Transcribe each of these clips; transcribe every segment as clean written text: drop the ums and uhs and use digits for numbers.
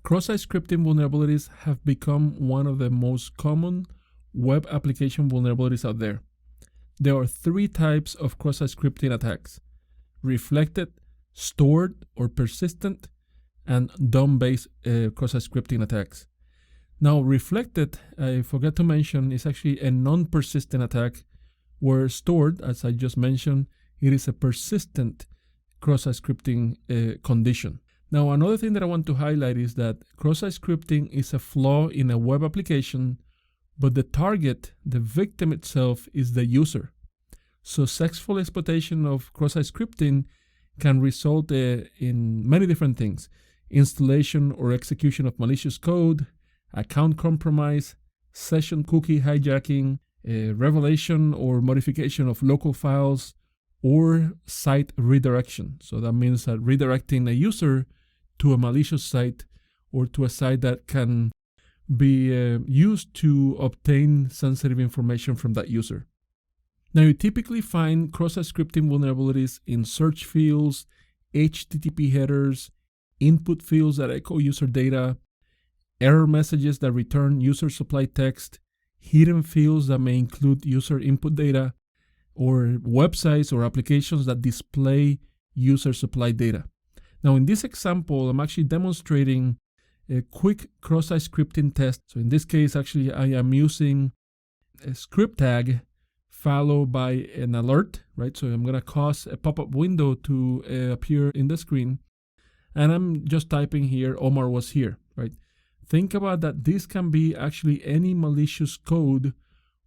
Cross-site scripting vulnerabilities have become one of the most common web application vulnerabilities out there. There are three types of cross-site scripting attacks: reflected, stored or persistent, and DOM-based cross-site scripting attacks. Now, reflected, I forgot to mention, is actually a non-persistent attack, where stored, as I just mentioned, it is a persistent cross-site scripting condition. Now, another thing that I want to highlight is that cross-site scripting is a flaw in a web application, but the target, the victim itself, is the user. So successful exploitation of cross-site scripting can result in many different things: installation or execution of malicious code, account compromise, session cookie hijacking, revelation or modification of local files, or site redirection. So that means that redirecting a user to a malicious site or to a site that can be used to obtain sensitive information from that user. Now, you typically find cross-site scripting vulnerabilities in search fields, HTTP headers, input fields that echo user data, error messages that return user supplied text, hidden fields that may include user input data, or websites or applications that display user supplied data. Now, in this example, I'm actually demonstrating a quick cross-site scripting test. So in this case, actually, I am using a script tag followed by an alert, right? So I'm going to cause a pop-up window to appear in the screen. And I'm just typing here, Omar was here, right? Think about that this can be actually any malicious code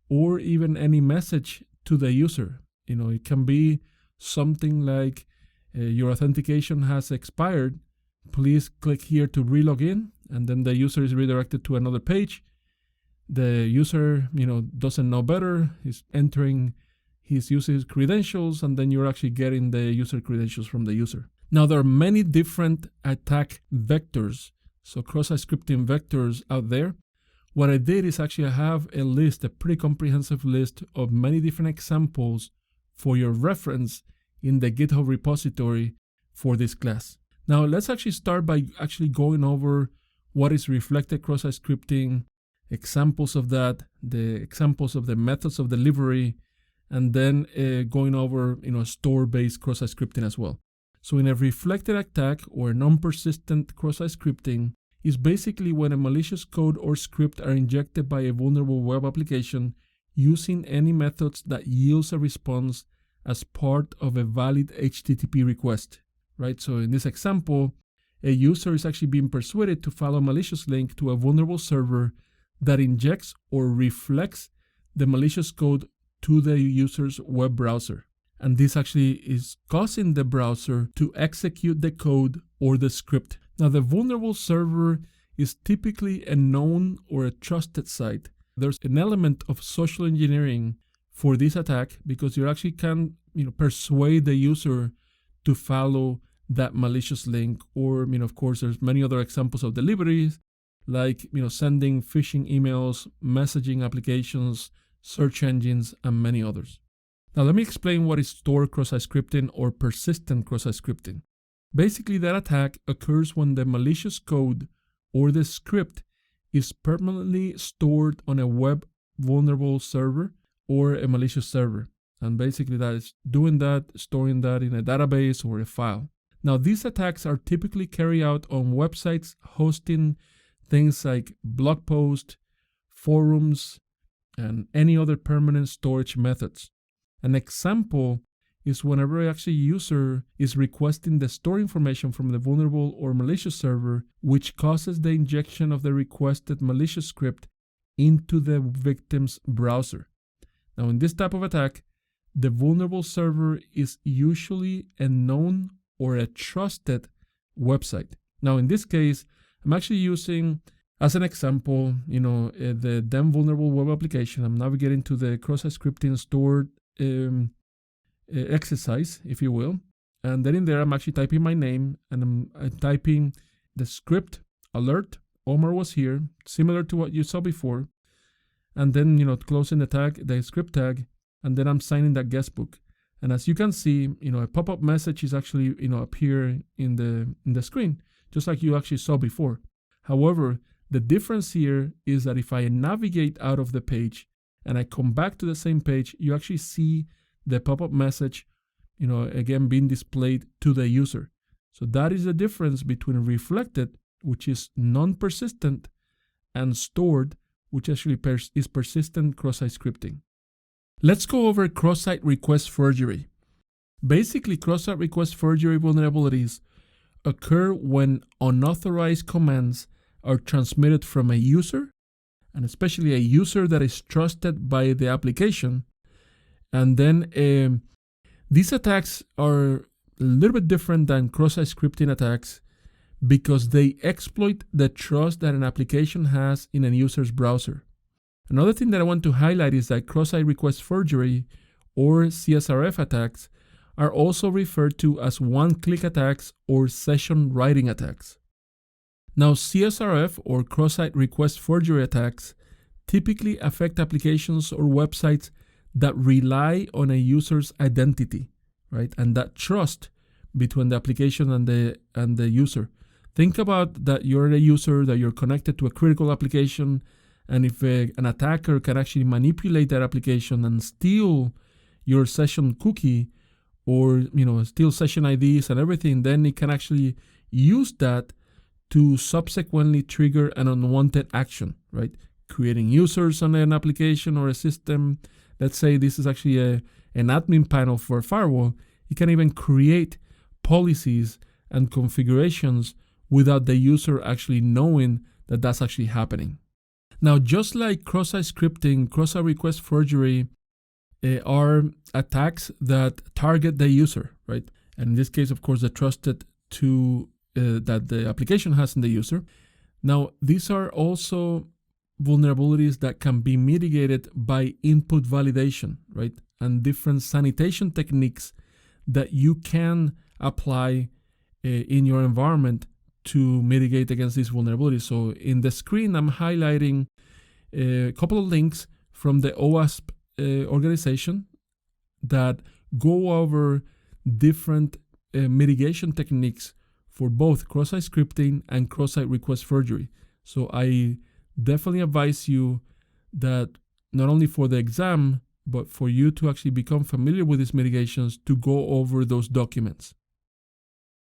or even any message to the user. You know, it can be something like your authentication has expired. Please click here to re-log in, and then the user is redirected to another page. The user, doesn't know better. He's entering his user's credentials, and then you're actually getting the user credentials from the user. Now, there are many different attack vectors, so cross-site scripting vectors out there. What I did is actually I have a list, a pretty comprehensive list of many different examples for your reference in the GitHub repository for this class. Now, let's actually start by actually going over what is reflected cross-site scripting, examples of that, the examples of the methods of delivery, and then going over store-based cross-site scripting as well. So in a reflected attack or non-persistent cross-site scripting is basically when a malicious code or script are injected by a vulnerable web application using any methods that yields a response as part of a valid HTTP request, right? So in this example, a user is actually being persuaded to follow a malicious link to a vulnerable server that injects or reflects the malicious code to the user's web browser. And this actually is causing the browser to execute the code or the script. Now, the vulnerable server is typically a known or a trusted site. There's an element of social engineering for this attack because you actually can persuade the user to follow that malicious link. Or, of course, there's many other examples of deliveries like, sending phishing emails, messaging applications, search engines, and many others. Now, let me explain what is stored cross-site scripting or persistent cross-site scripting. Basically, that attack occurs when the malicious code or the script is permanently stored on a web vulnerable server or a malicious server. And basically, that is doing that, storing that in a database or a file. Now, these attacks are typically carried out on websites hosting things like blog posts, forums, and any other permanent storage methods. An example is whenever actually user is requesting the store information from the vulnerable or malicious server, which causes the injection of the requested malicious script into the victim's browser. Now, in this type of attack, the vulnerable server is usually a known or a trusted website. Now, in this case, I'm actually using, as an example, the then vulnerable web application. I'm navigating to the cross-site scripting stored exercise, if you will. And then in there, I'm actually typing my name and I'm typing the script alert. Omar was here, similar to what you saw before. And then, closing the tag, the script tag, and then I'm signing that guestbook. And as you can see, a pop-up message is actually, appear in the screen, just like you actually saw before. However, the difference here is that if I navigate out of the page and I come back to the same page, you actually see the pop-up message, again being displayed to the user. So that is the difference between reflected, which is non-persistent, and stored, which actually is persistent cross-site scripting. Let's go over cross-site request forgery. Basically, cross-site request forgery vulnerabilities occur when unauthorized commands are transmitted from a user, and especially a user that is trusted by the application. And then these attacks are a little bit different than cross-site scripting attacks because they exploit the trust that an application has in a user's browser. Another thing that I want to highlight is that cross-site request forgery, or CSRF attacks, are also referred to as one-click attacks or session writing attacks. Now, CSRF, or cross-site request forgery attacks, typically affect applications or websites that rely on a user's identity, right? And that trust between the application and the user. Think about that you're a user, that you're connected to a critical application, and if an attacker can actually manipulate that application and steal your session cookie or steal session IDs and everything, then it can actually use that to subsequently trigger an unwanted action, right? Creating users on an application or a system. Let's say this is actually an admin panel for a firewall. You can even create policies and configurations without the user actually knowing that that's actually happening. Now, just like cross-site scripting, cross-site request forgery are attacks that target the user, right? And in this case, of course, the trusted to that the application has in the user. Now, these are also vulnerabilities that can be mitigated by input validation, right? And different sanitation techniques that you can apply in your environment to mitigate against these vulnerabilities. So in the screen, I'm highlighting a couple of links from the OWASP organization that go over different mitigation techniques for both cross-site scripting and cross-site request forgery. So I definitely advise you that not only for the exam, but for you to actually become familiar with these mitigations, to go over those documents.